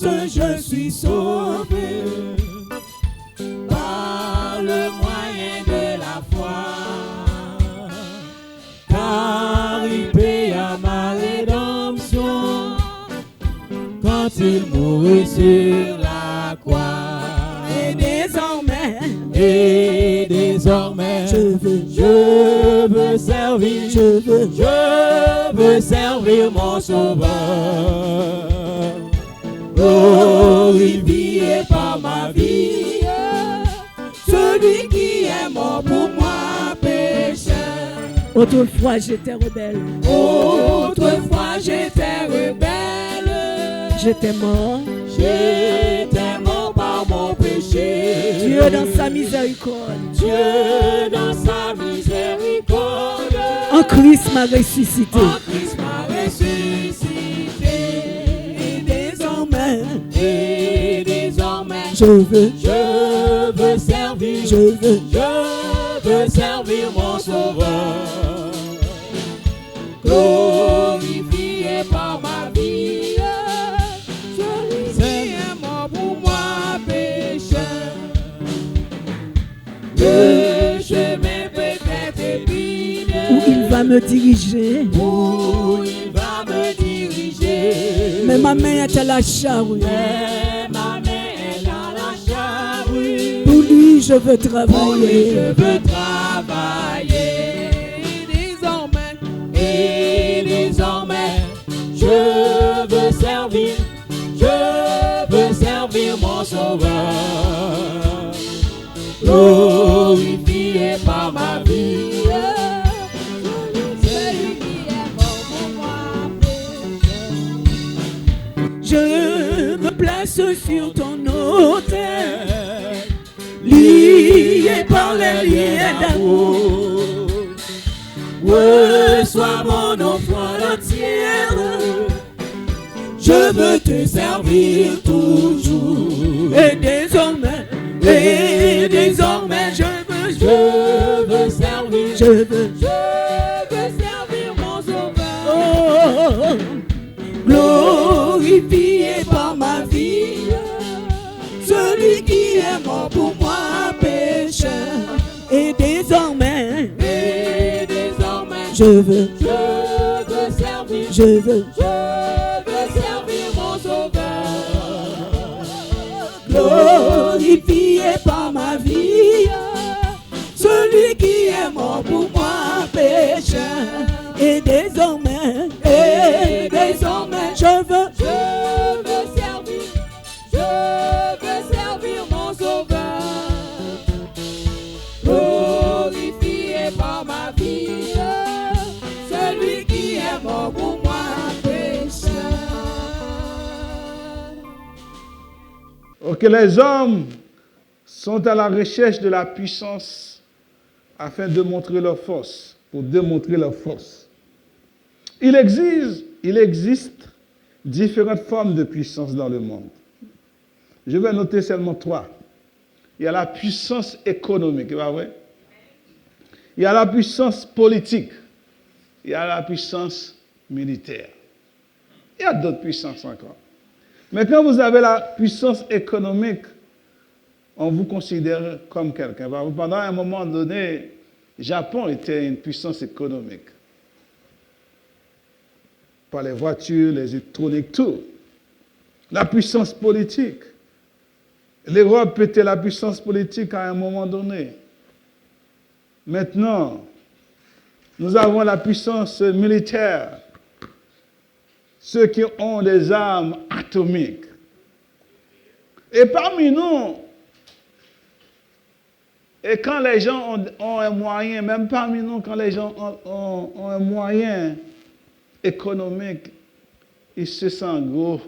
grâce, je suis sauvé. Par le moyen de la foi. Car il paya ma rédemption quand il mourut sur la croix. Et désormais, je veux servir, je veux servir mon Sauveur. Glorifié par ma vie, celui qui est mort pour moi, pécheur. Autrefois j'étais rebelle. Autrefois j'étais rebelle. J'étais mort. J'étais mort par mon péché. Dieu dans sa miséricorde. Dieu dans sa miséricorde. En Christ m'a ressuscité. En Christ m'a ressuscité. Et désormais, je veux servir, je veux servir mon Sauveur. Glorifié par ma vie, celui qui est mort pour moi, pécheur. Le chemin peut-être épineux, où il va me diriger, mais ma main est à la charrue. Pour lui je veux travailler. Et désormais, je veux servir mon Sauveur. Glorifié par ma vie. Je me place sur ton autel, lié par les liens d'amour. Reçois mon offrande entière. Je veux te servir toujours. Et désormais, je veux servir mon Sauveur. Oh, glorifié par ma vie, celui qui est mort pour moi, pécheur. Et désormais, je veux servir mon Sauveur. Glorifié par ma vie, celui qui est mort pour moi, pécheur. et désormais, je veux servir mon Sauveur. Glorifié par ma vie, celui qui est mort pour moi, pécheur. Ok, les hommes sont à la recherche de la puissance afin de montrer leur force, pour démontrer leur force. Il existe différentes formes de puissance dans le monde. Je vais noter seulement 3. Il y a la puissance économique, pas vrai? Il y a la puissance politique. Il y a la puissance militaire. Il y a d'autres puissances encore. Mais quand vous avez la puissance économique, on vous considère comme quelqu'un. Pendant un moment donné, le Japon était une puissance économique. Par les voitures, les électroniques, tout. La puissance politique. L'Europe était la puissance politique à un moment donné. Maintenant, nous avons la puissance militaire. Ceux qui ont des armes atomiques. Et parmi nous, et quand les gens ont un moyen, même parmi nous, quand les gens ont un moyen économique, ils se sentent gros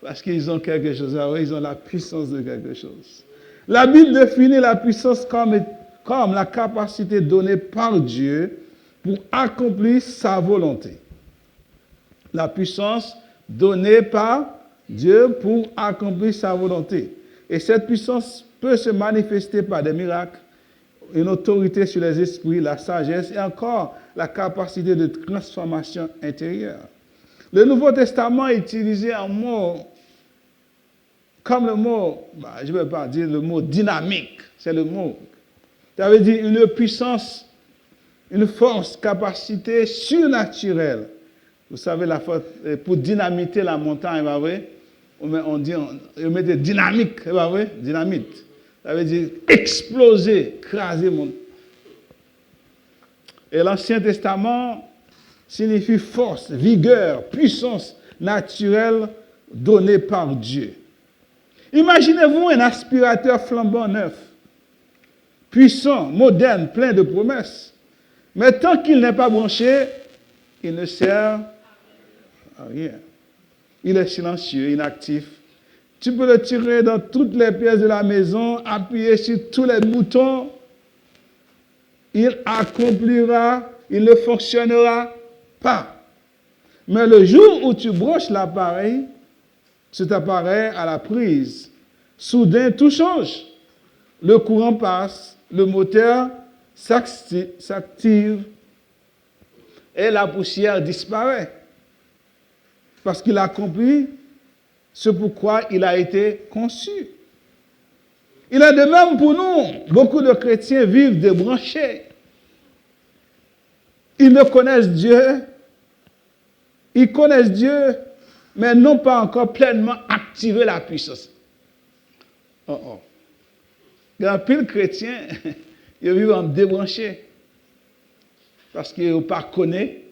parce qu'ils ont quelque chose. Alors, ils ont la puissance de quelque chose. La Bible définit la puissance comme la capacité donnée par Dieu pour accomplir sa volonté. La puissance donnée par Dieu pour accomplir sa volonté. Et cette puissance peut se manifester par des miracles, une autorité sur les esprits, la sagesse et encore la capacité de transformation intérieure. Le Nouveau Testament utilisait un mot comme le mot, je ne vais pas dire le mot dynamique, c'est le mot. Ça veut dire une puissance, une force, capacité surnaturelle. Vous savez, la force, pour dynamiter la montagne, pas vrai? On met des dynamiques, pas vrai? Dynamite. Ça veut dire exploser, craser mon. Et l'Ancien Testament signifie force, vigueur, puissance naturelle donnée par Dieu. Imaginez-vous un aspirateur flambant neuf, puissant, moderne, plein de promesses. Mais tant qu'il n'est pas branché, il ne sert à rien. Il est silencieux, inactif. Tu peux le tirer dans toutes les pièces de la maison, appuyer sur tous les boutons. Il accomplira, il ne fonctionnera pas. Mais le jour où tu branches l'appareil, cet appareil à la prise, soudain tout change. Le courant passe, le moteur s'active et la poussière disparaît. Parce qu'il a accompli ce pourquoi il a été conçu. Il est de même pour nous. Beaucoup de chrétiens vivent débranchés. Ils ne connaissent Dieu. Ils connaissent Dieu, mais n'ont pas encore pleinement activé la puissance. Il y a un pile chrétien, ils vivent en débranché. Parce qu'ils ne sont pas connectés.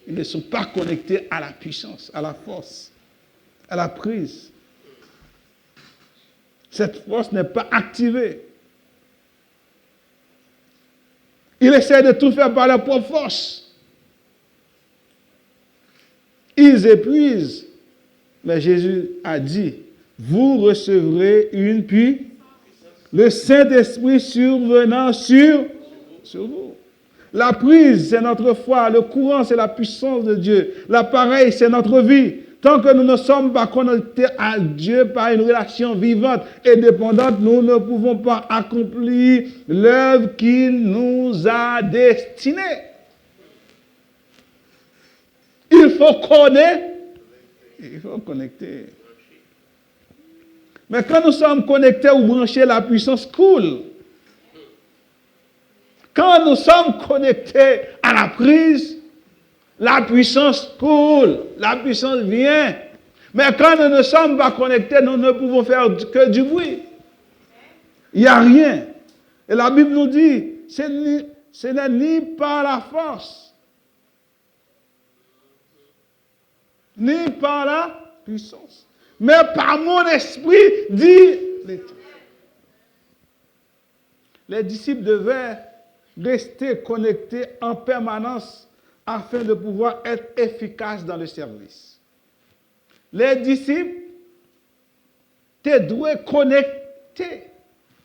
Ils ne sont pas connectés à la puissance, à la force, à la prise. Cette force n'est pas activée. Ils essaient de tout faire par leur propre force. Ils épuisent. Mais Jésus a dit, vous recevrez une puis le Saint-Esprit survenant sur vous. La prise, c'est notre foi. Le courant, c'est la puissance de Dieu. L'appareil, c'est notre vie. Tant que nous ne sommes pas connectés à Dieu par une relation vivante et dépendante, nous ne pouvons pas accomplir l'œuvre qu'il nous a destinée. Il faut connaître. Il faut connecter. Mais quand nous sommes connectés ou branchés, la puissance coule. Quand nous sommes connectés à la prise, la puissance coule, la puissance vient. Mais quand nous ne sommes pas connectés, nous ne pouvons faire que du bruit. Il n'y a rien. Et la Bible nous dit, ce n'est ni par la force, ni par la puissance, mais par mon esprit, dit l'Éternel. Les disciples devaient rester connectés en permanence afin de pouvoir être efficaces dans le service. Les disciples étaient doués connectés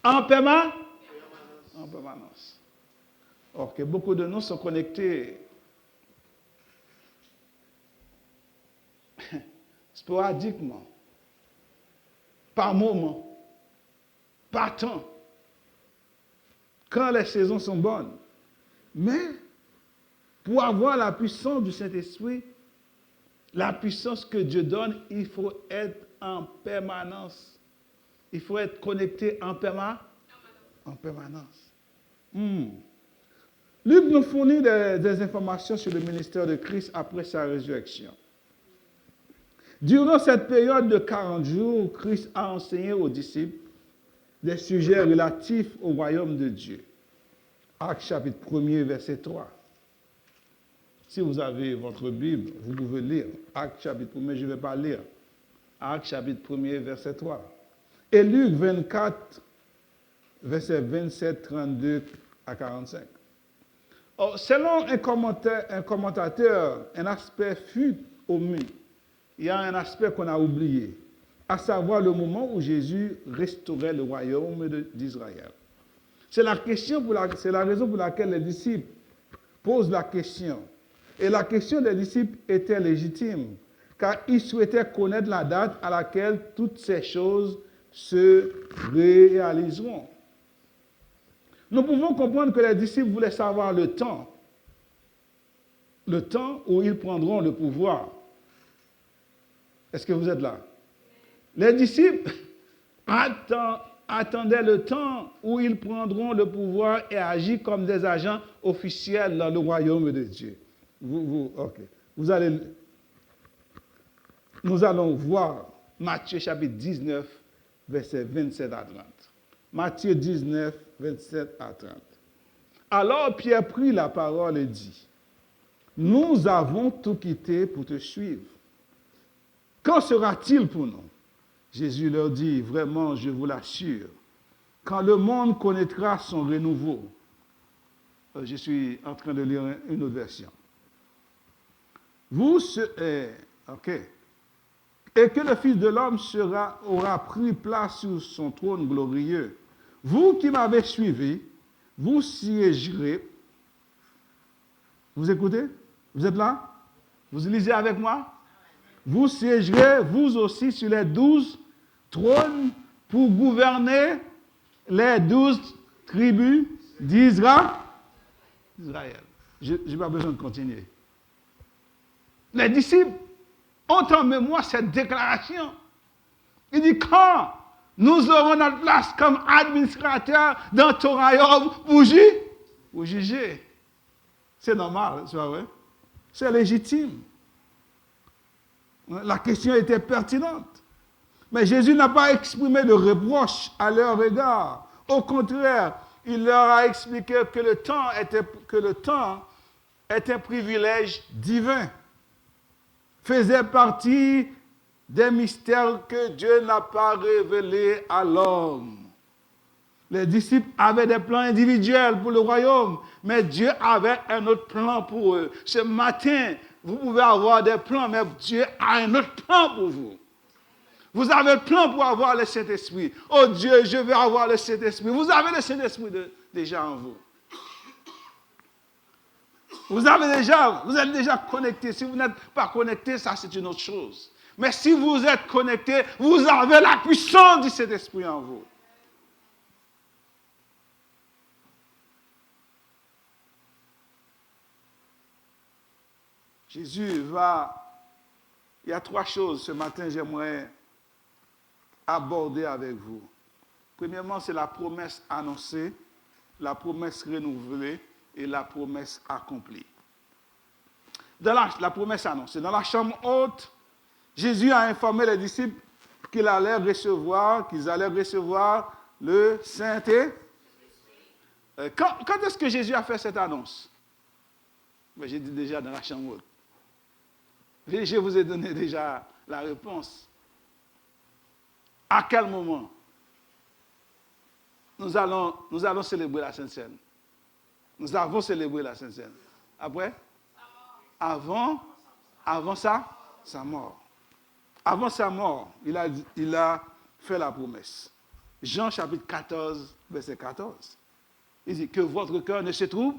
en permanence. Or que beaucoup de nous sont connectés sporadiquement, par moment, par temps, quand les saisons sont bonnes. Mais pour avoir la puissance du Saint-Esprit, la puissance que Dieu donne, il faut être en permanence. Il faut être connecté en permanence. Luc nous fournit des informations sur le ministère de Christ après sa résurrection. Durant cette période de 40 jours, Christ a enseigné aux disciples des sujets relatifs au royaume de Dieu. Actes chapitre 1er, verset 3. Si vous avez votre Bible, vous pouvez lire. Actes chapitre 1er, je ne vais pas lire. Actes chapitre 1er, verset 3. Et Luc 24, verset 27, 32 à 45. Or, selon un commentateur, un aspect fut omis. Il y a un aspect qu'on a oublié, à savoir le moment où Jésus restaurait le royaume d'Israël. C'est la raison pour laquelle les disciples posent la question. Et la question des disciples était légitime, car ils souhaitaient connaître la date à laquelle toutes ces choses se réaliseront. Nous pouvons comprendre que les disciples voulaient savoir le temps où ils prendront le pouvoir. Est-ce que vous êtes là? Les disciples attendaient le temps où ils prendront le pouvoir et agir comme des agents officiels dans le royaume de Dieu. Ok. Nous allons voir Matthieu chapitre 19, versets 27 à 30. Matthieu 19, 27 à 30. Alors Pierre prit la parole et dit, « Nous avons tout quitté pour te suivre. Qu'en sera-t-il pour nous ?» Jésus leur dit, « Vraiment, je vous l'assure, quand le monde connaîtra son renouveau. » Je suis en train de lire une autre version. Et que le Fils de l'homme aura pris place sur son trône glorieux. Vous qui m'avez suivi, vous siégerez. Vous écoutez? Vous êtes là? Vous lisez avec moi? Vous siégerez, vous aussi, sur les 12 trônes pour gouverner les 12 tribus d'Israël. Je n'ai pas besoin de continuer. Les disciples ont en mémoire cette déclaration. Il dit, quand nous aurons notre place comme administrateurs dans ton royaume pour juger. C'est normal, c'est pas vrai? C'est légitime. La question était pertinente. Mais Jésus n'a pas exprimé de reproche à leur égard. Au contraire, il leur a expliqué que le temps est un privilège divin. Faisait partie des mystères que Dieu n'a pas révélés à l'homme. Les disciples avaient des plans individuels pour le royaume, mais Dieu avait un autre plan pour eux. Ce matin, vous pouvez avoir des plans, mais Dieu a un autre plan pour vous. Vous avez un plan pour avoir le Saint-Esprit. Oh Dieu, je veux avoir le Saint-Esprit. Vous avez le Saint-Esprit déjà en vous. Vous êtes déjà connecté. Si vous n'êtes pas connecté, ça c'est une autre chose. Mais si vous êtes connecté, vous avez la puissance du Saint-Esprit en vous. Jésus va... Il y a 3 choses ce matin j'aimerais aborder avec vous. Premièrement, c'est la promesse annoncée, la promesse renouvelée et la promesse accomplie. Dans la promesse annoncée, dans la chambre haute, Jésus a informé les disciples qu'ils allaient recevoir le Saint-Esprit. Quand est-ce que Jésus a fait cette annonce? Ben, j'ai dit déjà dans la chambre haute. Je vous ai donné déjà la réponse. À quel moment nous allons célébrer la Sainte Seine? Nous avons célébré la Sainte Seine. Après? Avant sa mort. Avant sa mort, il a fait la promesse. Jean chapitre 14, verset 14. Il dit que votre cœur ne se trouble.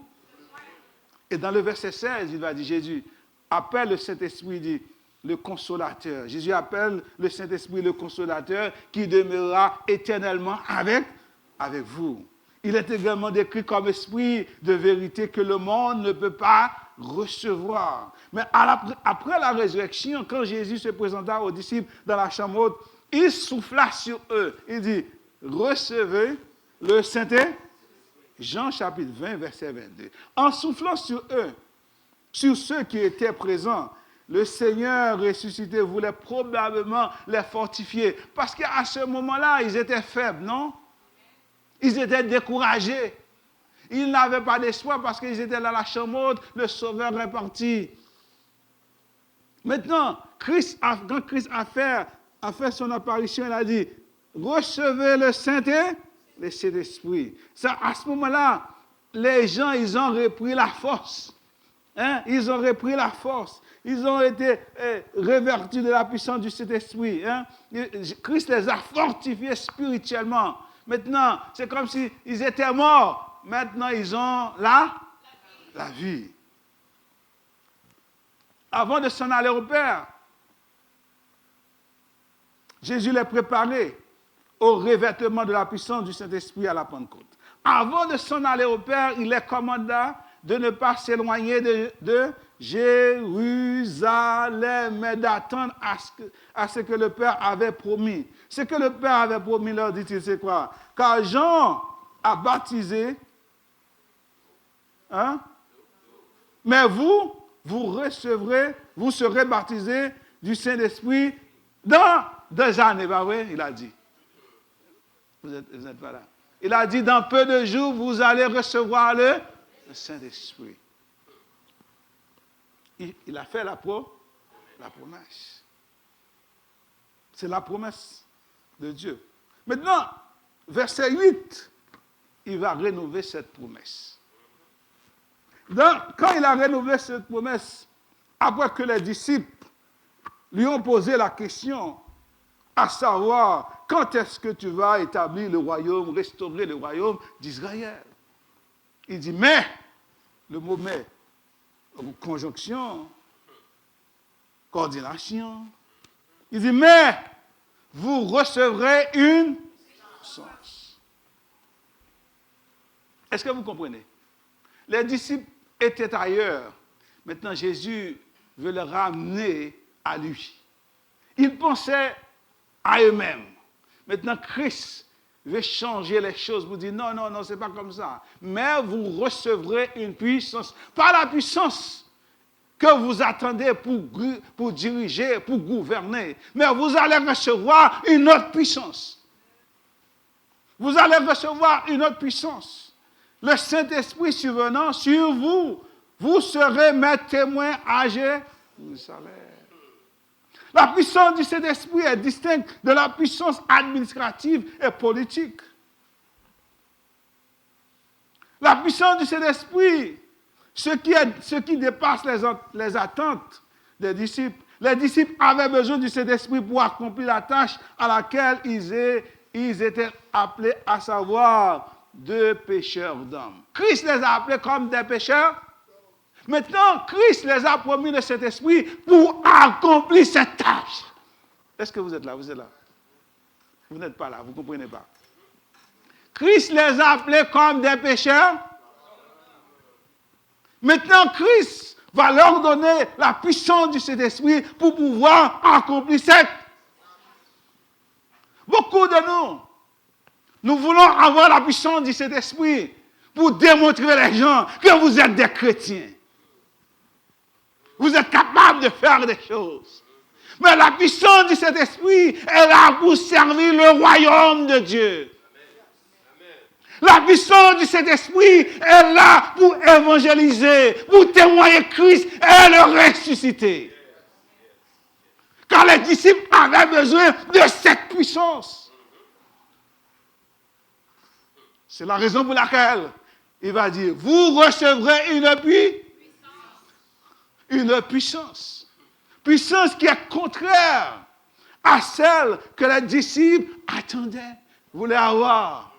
Et dans le verset 16, il va dire, Jésus appelle le Saint-Esprit, dit, le consolateur. Jésus appelle le Saint-Esprit le consolateur qui demeurera éternellement avec vous. Il est également décrit comme esprit de vérité que le monde ne peut pas recevoir. Mais après la résurrection, quand Jésus se présenta aux disciples dans la chambre haute, il souffla sur eux. Il dit, recevez le Saint-Esprit. Jean chapitre 20, verset 22. En soufflant sur eux, sur ceux qui étaient présents, le Seigneur ressuscité voulait probablement les fortifier. Parce qu'à ce moment-là, ils étaient faibles, non? Ils étaient découragés. Ils n'avaient pas d'espoir parce qu'ils étaient dans la chambre haute, le Sauveur est parti. Maintenant, quand Christ a fait son apparition, il a dit, recevez le Saint-Esprit. À ce moment-là, les gens, ils ont repris la force. Ils ont repris la force. Ils ont été révertis de la puissance du Saint-Esprit. Christ les a fortifiés spirituellement. Maintenant, c'est comme s'ils étaient morts. Maintenant, ils ont la vie. Avant de s'en aller au Père, Jésus les préparait au revêtement de la puissance du Saint-Esprit à la Pentecôte. Avant de s'en aller au Père, il les commanda de ne pas s'éloigner de Jérusalem, mais d'attendre à ce que le Père avait promis. Ce que le Père avait promis, leur dit-il, c'est quoi? Car Jean a baptisé, hein? Mais vous recevrez, vous serez baptisés du Saint-Esprit dans 2 années, pas vrai? Il a dit. Vous n'êtes pas là. Il a dit, dans peu de jours, vous allez recevoir le Saint-Esprit. Il a fait la promesse. C'est la promesse de Dieu. Maintenant, verset 8, il va rénover cette promesse. Quand il a rénové cette promesse, après que les disciples lui ont posé la question, à savoir, quand est-ce que tu vas établir le royaume, restaurer le royaume d'Israël? Il dit, mais, le mot mais, conjonction, coordination. Il dit, mais, vous recevrez une puissance. Est-ce que vous comprenez? Les disciples étaient ailleurs. Maintenant, Jésus veut les ramener à lui. Ils pensaient à eux-mêmes. Maintenant, Christ veut changer les choses. Vous dire, non, non, non, ce n'est pas comme ça. Mais vous recevrez une puissance. Pas la puissance que vous attendez pour diriger, pour gouverner. Mais vous allez recevoir une autre puissance. Vous allez recevoir une autre puissance. Le Saint-Esprit survenant sur vous, vous serez mes témoins à Jérusalem. La puissance du Saint-Esprit est distincte de la puissance administrative et politique. La puissance du Saint-Esprit, ce qui dépasse les attentes des disciples. Les disciples avaient besoin du Saint-Esprit pour accomplir la tâche à laquelle ils étaient appelés, à savoir de pécheurs d'hommes. Christ les a appelés comme des pécheurs. Maintenant, Christ les a promis le Saint-Esprit pour accomplir cette tâche. Est-ce que vous êtes là? Vous êtes là? Vous n'êtes pas là, vous ne comprenez pas. Christ les a appelés comme des pécheurs. Maintenant, Christ va leur donner la puissance du Saint-Esprit pour pouvoir accomplir cette. Beaucoup de nous voulons avoir la puissance du Saint-Esprit pour démontrer les gens que vous êtes des chrétiens. Vous êtes capables de faire des choses. Mais la puissance du Saint-Esprit est là pour servir le royaume de Dieu. La puissance du Saint-Esprit est là pour évangéliser, pour témoigner Christ et le ressusciter. Car les disciples avaient besoin de cette puissance. C'est la raison pour laquelle il va dire, vous recevrez une puissance. Puissance qui est contraire à celle que les disciples attendaient, voulaient avoir.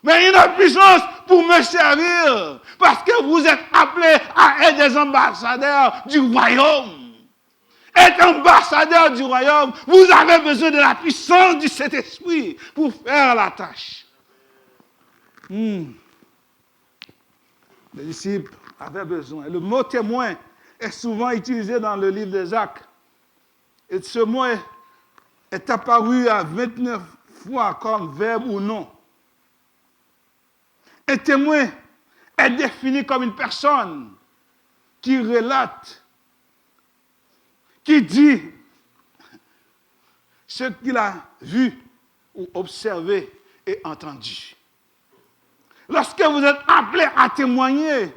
Mais une puissance pour me servir, parce que vous êtes appelés à être des ambassadeurs du royaume. Être ambassadeur du royaume, vous avez besoin de la puissance du Saint-Esprit pour faire la tâche. Les disciples avaient besoin. Le mot témoin est souvent utilisé dans le livre des Actes. Et ce mot est apparu à 29 fois comme verbe ou nom. Un témoin est défini comme une personne qui relate, qui dit ce qu'il a vu ou observé et entendu. Lorsque vous êtes appelé à témoigner,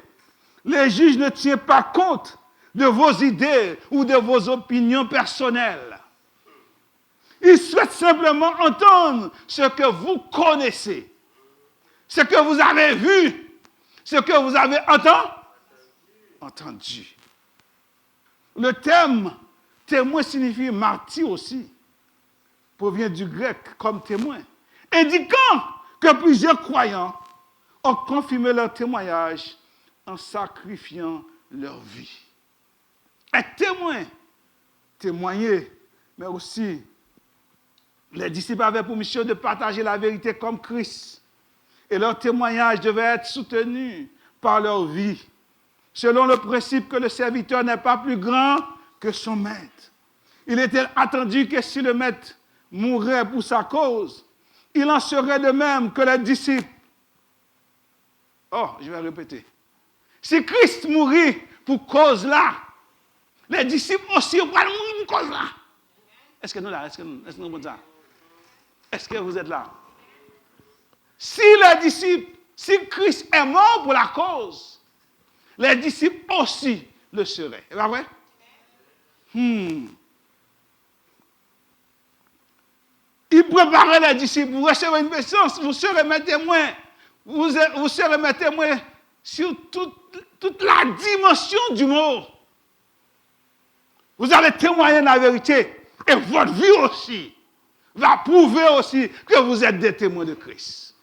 les juges ne tiennent pas compte de vos idées ou de vos opinions personnelles. Ils souhaitent simplement entendre ce que vous connaissez, ce que vous avez vu, ce que vous avez entendu. Le terme témoin signifie martyr aussi, provient du grec comme témoin, indiquant que plusieurs croyants ont confirmé leur témoignage en sacrifiant leur vie. Être témoin, témoigner, mais aussi les disciples avaient pour mission de partager la vérité comme Christ. Et leur témoignage devait être soutenu par leur vie. selon le principe que le serviteur n'est pas plus grand que son maître. Il était attendu que si le maître mourait pour sa cause, il en serait de même que les disciples. Oh, je vais répéter. Si Christ mourit pour cause là, les disciples aussi vont mourir pour cause là. Est-ce que nous là? Est-ce que nous sommes ça? Est-ce que vous êtes là? Si les disciples, si Christ est mort pour la cause, les disciples aussi le seraient. C'est pas vrai? Il préparait les disciples, vous recevrez une puissance, vous serez mes témoins. Vous serez mes témoins sur toute la dimension du mot. Vous allez témoigner de la vérité. Et votre vie aussi va prouver aussi que vous êtes des témoins de Christ.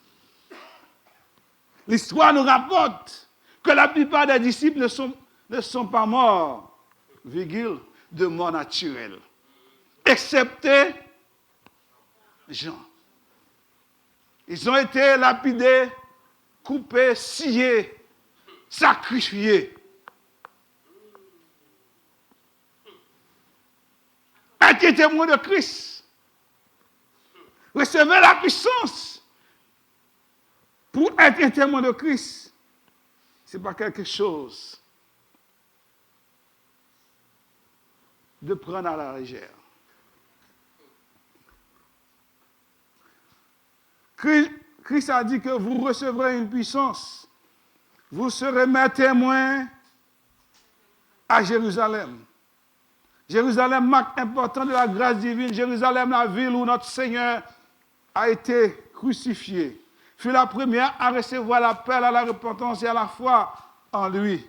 L'histoire nous rapporte que la plupart des disciples ne sont pas morts, virgule, de mort naturelle. Excepté Jean. Ils ont été lapidés, coupés, sciés, sacrifiés. Être témoin de Christ. Recevez la puissance pour être un témoin de Christ. Ce n'est pas quelque chose de prendre à la légère. Christ a dit que vous recevrez une puissance. Vous serez mes témoins à Jérusalem. Jérusalem, marque importante de la grâce divine. Jérusalem, la ville où notre Seigneur a été crucifié, fut la première à recevoir l'appel à la repentance et à la foi en lui.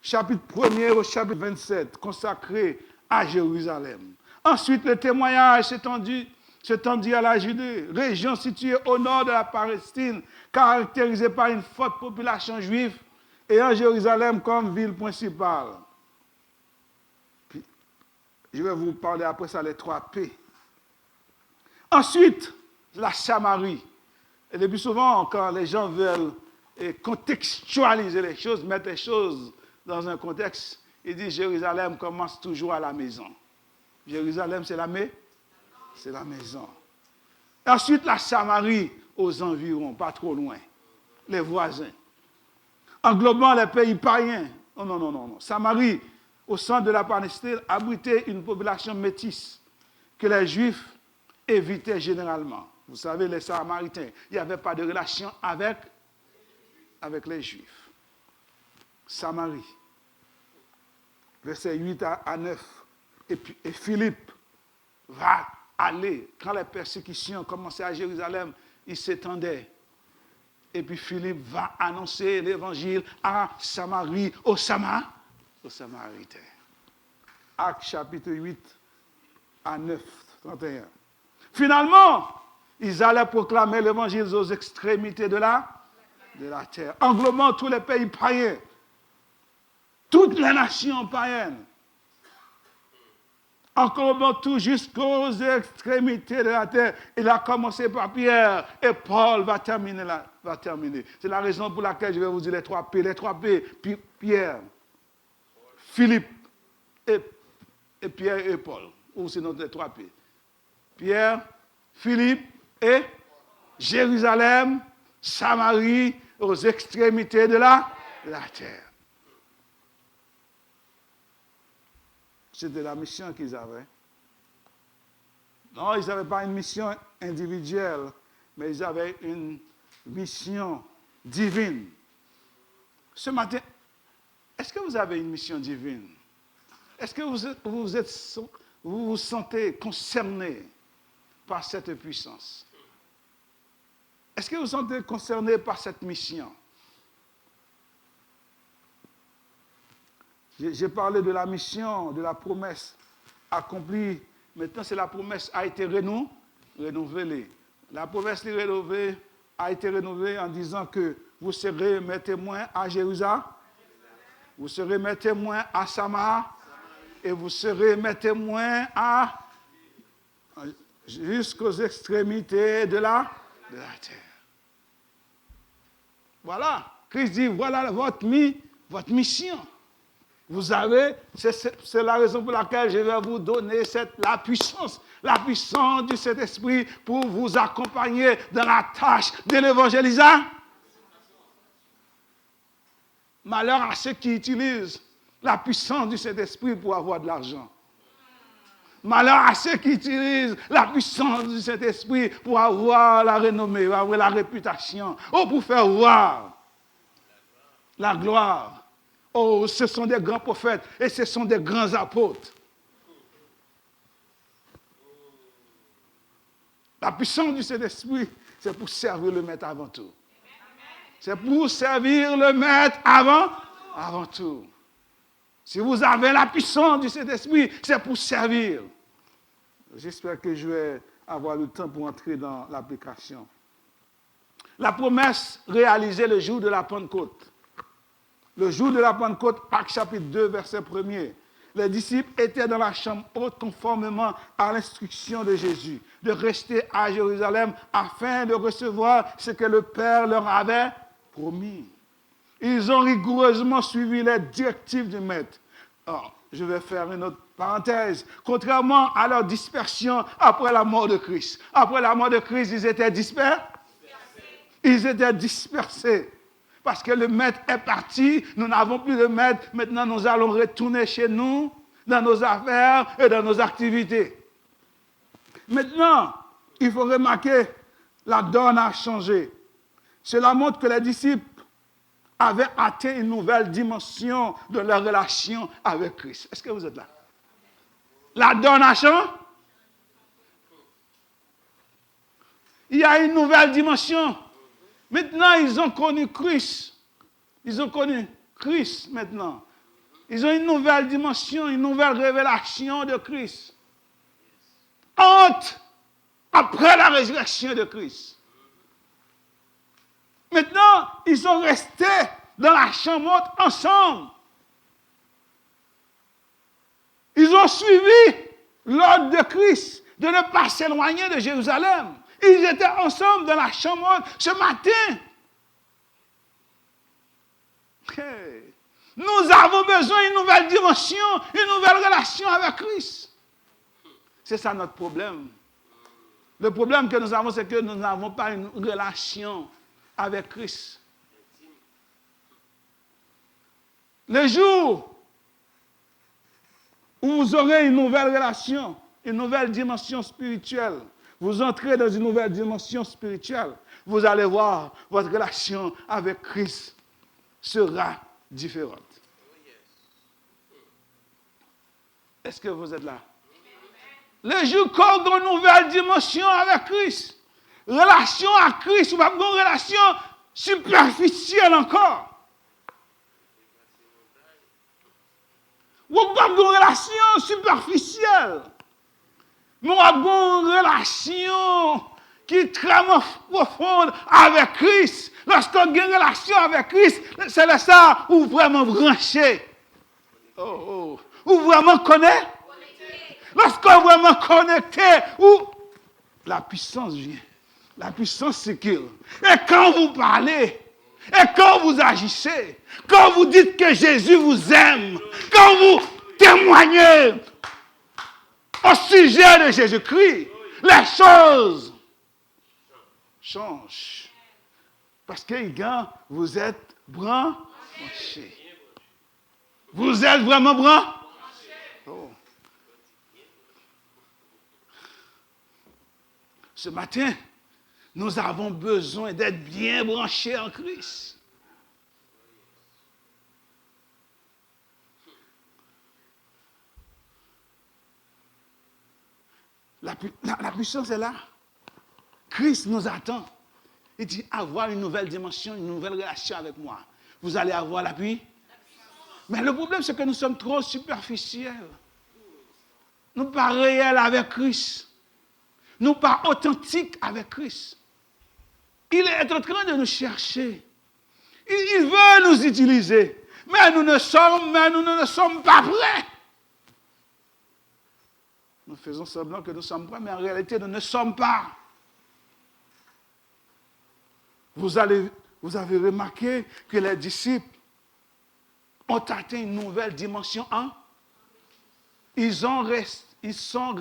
Chapitre 1er au chapitre 27, consacré à Jérusalem. Ensuite, le témoignage s'étendit à la Judée, région située au nord de la Palestine, caractérisée par une forte population juive, et en Jérusalem comme ville principale. Puis, je vais vous parler après ça, les 3 P. Ensuite, la Samarie. Et le plus souvent, quand les gens veulent contextualiser les choses, mettre les choses dans un contexte, ils disent Jérusalem commence toujours à la maison. Jérusalem, c'est la maison. Ensuite, la Samarie aux environs, pas trop loin. Les voisins. Englobant les pays païens. Non. Samarie, au centre de la Palestine, abritait une population métisse que les Juifs évitaient généralement. Vous savez, les Samaritains, il n'y avait pas de relation avec les Juifs. Samarie. Versets 8 à 9. Et Philippe va aller, quand les persécutions commençaient à Jérusalem, il s'étendait. Et puis Philippe va annoncer l'évangile à Samarie, aux Samaritains. Actes chapitre 8 à 9, 31. Finalement, ils allaient proclamer l'évangile aux extrémités de la terre, englobant tous les pays païens, toutes les nations païennes, englobant tout jusqu'aux extrémités de la terre. Il a commencé par Pierre et Paul va terminer. C'est la raison pour laquelle je vais vous dire les 3 P. Les 3 P, Pierre, Philippe et Pierre et Paul. Ou sinon les 3 P. Pierre, Philippe et Jérusalem, Samarie, aux extrémités de la terre. C'était la mission qu'ils avaient. Non, ils n'avaient pas une mission individuelle, mais ils avaient une mission divine. Ce matin, est-ce que vous avez une mission divine? Est-ce que vous vous sentez concerné par cette puissance? Est-ce que vous vous sentez concerné par cette mission? J'ai parlé de la mission, de la promesse accomplie. Maintenant, c'est la promesse a été renouvelée. La promesse a été renouvelée en disant que vous serez mes témoins à Jérusalem, vous serez mes témoins à Samarie, et vous serez mes témoins jusqu'aux extrémités de la terre. Voilà. Christ dit, voilà votre votre mission. Vous avez, c'est la raison pour laquelle je vais vous donner la puissance du Saint-Esprit pour vous accompagner dans la tâche de l'évangélisation. Malheur à ceux qui utilisent la puissance du Saint-Esprit pour avoir de l'argent. Malheur à ceux qui utilisent la puissance du Saint-Esprit pour avoir la renommée, pour avoir la réputation, ou pour faire voir la gloire. Oh, ce sont des grands prophètes et ce sont des grands apôtres. La puissance du Saint-Esprit, c'est pour servir le Maître avant tout. C'est pour servir le Maître avant tout. Si vous avez la puissance du Saint-Esprit, c'est pour servir. J'espère que je vais avoir le temps pour entrer dans l'application. La promesse réalisée le jour de la Pentecôte. Le jour de la Pentecôte, Actes chapitre 2, verset 1er. Les disciples étaient dans la chambre haute conformément à l'instruction de Jésus, de rester à Jérusalem afin de recevoir ce que le Père leur avait promis. Ils ont rigoureusement suivi les directives du Maître. Alors, je vais faire une autre parenthèse. Contrairement à leur dispersion après la mort de Christ. Après la mort de Christ, ils étaient dispersés. Ils étaient dispersés. Parce que le Maître est parti, nous n'avons plus de Maître. Maintenant, nous allons retourner chez nous, dans nos affaires et dans nos activités. Maintenant, il faut remarquer, la donne a changé. Cela montre que les disciples avaient atteint une nouvelle dimension de leur relation avec Christ. Est-ce que vous êtes là? La donne a changé. Il y a une nouvelle dimension. Maintenant, ils ont connu Christ. Ils ont connu Christ maintenant. Ils ont une nouvelle dimension, une nouvelle révélation de Christ. Honte après la résurrection de Christ. Maintenant, ils sont restés dans la chambre haute ensemble. Ils ont suivi l'ordre de Christ de ne pas s'éloigner de Jérusalem. Ils étaient ensemble dans la chambre haute ce matin. Hey. Nous avons besoin d'une nouvelle dimension, une nouvelle relation avec Christ. C'est ça notre problème. Le problème que nous avons, c'est que nous n'avons pas une relation avec Christ. Le jour où vous aurez une nouvelle relation, une nouvelle dimension spirituelle, vous entrez dans une nouvelle dimension spirituelle, vous allez voir votre relation avec Christ sera différente. Est-ce que vous êtes là? Le jour qu'on a une nouvelle dimension avec Christ, relation à Christ, ou pas une relation superficielle encore. Ou pas une relation superficielle. Mais on a une relation qui est très profonde avec Christ. Lorsqu'on a une relation avec Christ, c'est là ça où vraiment branché. Où vraiment connaît. Lorsqu'on est vraiment connecté, où la puissance vient. La puissance circule. Et quand vous parlez, et quand vous agissez, quand vous dites que Jésus vous aime, quand vous témoignez au sujet de Jésus-Christ, les choses changent. Parce que, les gars, vous êtes branchés. Vous êtes vraiment branchés. Oh. Ce matin, nous avons besoin d'être bien branchés en Christ. La puissance est là. Christ nous attend. Il dit avoir une nouvelle dimension, une nouvelle relation avec moi. Vous allez avoir l'appui. Mais le problème, c'est que nous sommes trop superficiels. Nous ne sommes pas réels avec Christ. Nous ne sommes pas authentiques avec Christ. Il est en train de nous chercher. Il veut nous utiliser. Mais nous ne sommes pas prêts. Nous faisons semblant que nous sommes prêts, mais en réalité, nous ne sommes pas. Vous avez remarqué que les disciples ont atteint une nouvelle dimension. Hein? Ils sont restés. Ils sont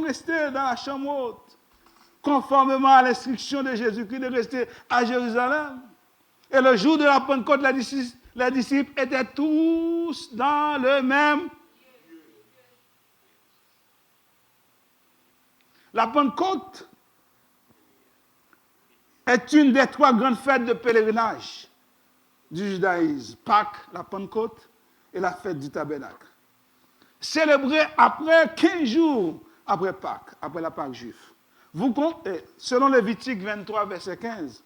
restés dans la chambre haute, conformément à l'instruction de Jésus-Christ de rester à Jérusalem. Et le jour de la Pentecôte, les disciples étaient tous dans le même. La Pentecôte est une des 3 grandes fêtes de pèlerinage du judaïsme. Pâques, la Pentecôte et la fête du tabernacle. Célébrée après 15 jours après Pâques, après la Pâque juive. Vous comptez, selon Lévitique 23, verset 15,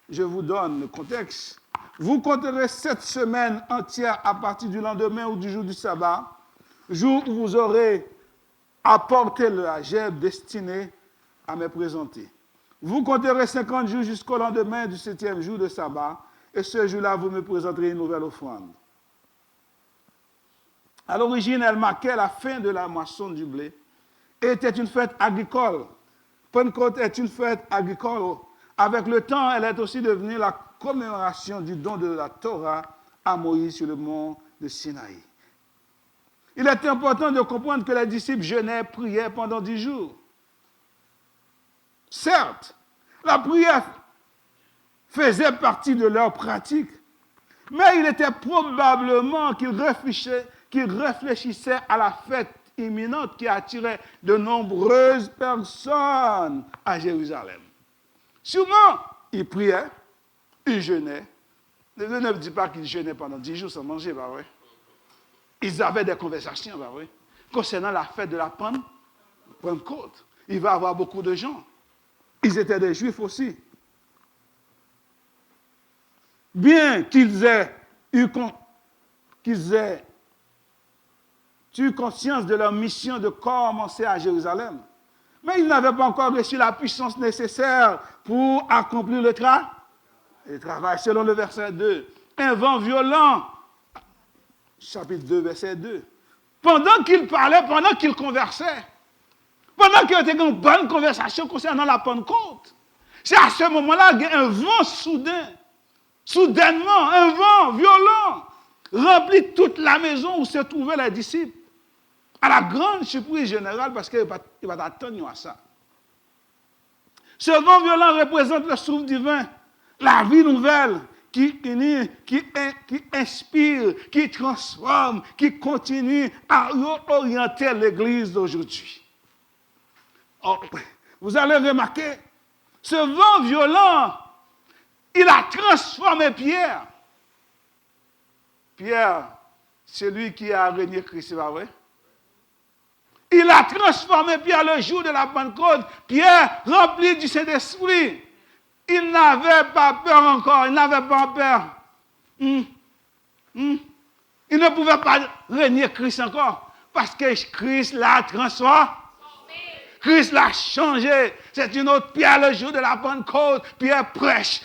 je vous donne le contexte. Vous compterez 7 semaines entières à partir du lendemain ou du jour du sabbat, jour où vous aurez apporté la gerbe destinée à me présenter. Vous compterez 50 jours jusqu'au lendemain du 7e jour de sabbat, et ce jour-là, vous me présenterez une nouvelle offrande. À l'origine, elle marquait la fin de la moisson du blé et était une fête agricole. Pentecôte est une fête agricole. Avec le temps, elle est aussi devenue la commémoration du don de la Torah à Moïse sur le mont de Sinaï. Il est important de comprendre que les disciples jeûnaient, priaient pendant 10 jours. Certes, la prière faisait partie de leur pratique, mais il était probablement qu'ils réfléchissaient à la fête imminente qui attirait de nombreuses personnes à Jérusalem. Souvent, ils priaient, ils jeûnaient. Ne dis pas qu'ils jeûnaient pendant 10 jours sans manger, bah ouais. Ils avaient des conversations, bah ouais, concernant la fête de la Pentecôte. Il va y avoir beaucoup de gens. Ils étaient des Juifs aussi. Bien qu'ils aient eu conscience de leur mission de commencer à Jérusalem, mais ils n'avaient pas encore reçu la puissance nécessaire pour accomplir le travail. Selon le verset 2, un vent violent, chapitre 2, verset 2, pendant qu'ils parlaient, pendant qu'ils conversaient, pendant qu'ils étaient en bonne conversation concernant la Pentecôte, c'est à ce moment-là qu'il y a un vent soudainement, un vent violent, remplit toute la maison où se trouvaient les disciples. À la grande surprise générale, parce qu'il va attendre à ça. Ce vent violent représente le souffle divin, la vie nouvelle qui unit, qui inspire, qui transforme, qui continue à orienter l'Église d'aujourd'hui. Oh, vous allez remarquer, ce vent violent, il a transformé Pierre. Pierre, c'est lui qui a régné Christ, c'est pas vrai? Il a transformé Pierre le jour de la Pentecôte. Pierre, rempli du Saint-Esprit. Il n'avait pas peur encore, il n'avait pas peur. Il ne pouvait pas régner Christ encore, parce que Christ l'a transformé. Christ l'a changé. C'est une autre Pierre le jour de la Pentecôte. Pierre prêche,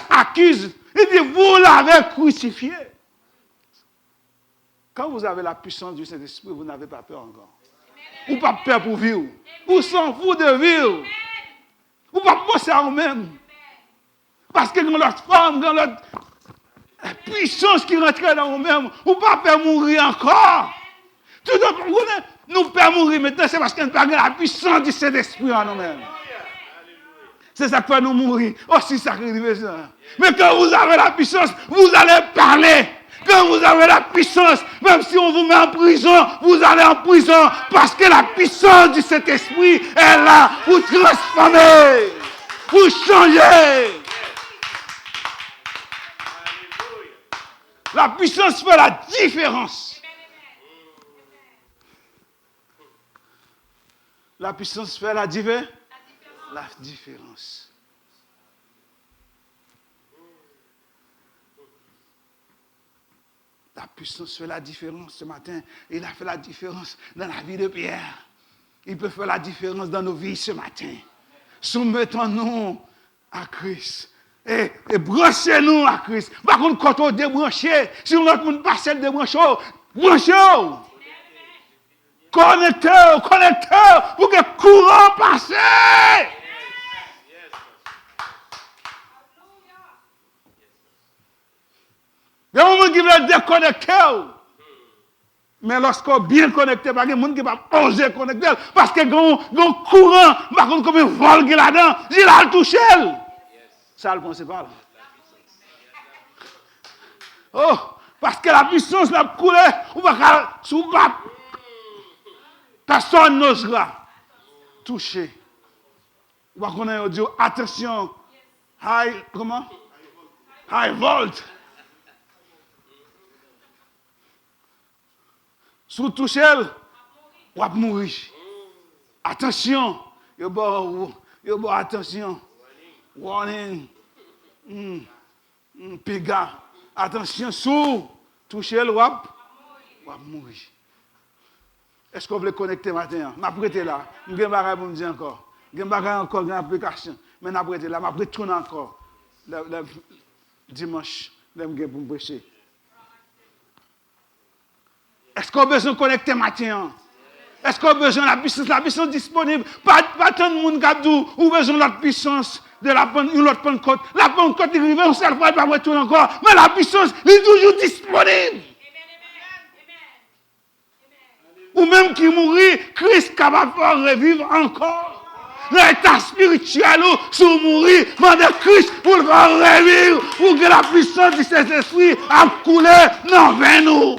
accuse. Il dit, vous l'avez crucifié. Quand vous avez la puissance du Saint-Esprit, vous n'avez pas peur encore. Vous n'avez pas peur pour vivre. Vous s'en fout de vivre. Vous ne pouvez pas penser à vous-même. Parce que dans notre forme, dans notre puissance qui rentrait dans vous-même, vous ne pouvez pas mourir encore. Tout le nous pouvons mourir maintenant, c'est parce qu'on n'a pas la puissance du Saint-Esprit en nous-mêmes. C'est ça qui fait nous mourir. Aussi sacrifié ça. Mais quand vous avez la puissance, vous allez parler. Quand vous avez la puissance, même si on vous met en prison, vous allez en prison parce que la puissance du Saint-Esprit est là pour transformer, pour changer. La puissance fait la différence. La puissance fait la différence. La puissance fait la différence ce matin. Il a fait la différence dans la vie de Pierre. Il peut faire la différence dans nos vies ce matin. Soumettons-nous à Christ. Et branchez-nous à Christ. Par contre, quand on débranche, si notre monde passe débranché, branchez-vous. Connectez-vous pour que le courant passe. monde qui veut déconnecter. Mais lorsqu'on est bien connecté, il y a des gens qui ne peuvent pas oser connecter parce que un courant, par contre, comme un vol qui est là-dedans, il a le touché. Ça, le principal. Oh, parce que la puissance l'a coulé, ou pas sous bas. Personne n'osera toucher. Ou pas qu'on ait dit, attention, comment? High volt. Sous toucher, ou va mourir. Attention, yo bon, attention. Warning. Péga. Attention, sous toucher, ou va mourir. Est-ce qu'on veut connecter matin? Je vais prêter là. Je vais pour me dire encore. Je vais encore une application. Mais je vais prêter là. Je vais tourner encore. Le dimanche, je vais pour me prêcher. Est-ce qu'on a besoin de connecter matin? Est-ce qu'on a besoin de la puissance disponible? Pas tant de monde qui a dit ou besoin de la puissance de l'autre Pentecôte. La Pentecôte est arrivée, on ne sait pas retourner encore. Mais la puissance est toujours disponible. Ou même qui mourit, Christ est capable de revivre encore. L'état spirituel ou sous mourir, demande Christ pour le faire revivre, pour que la puissance de cet esprit a coulé dans nous.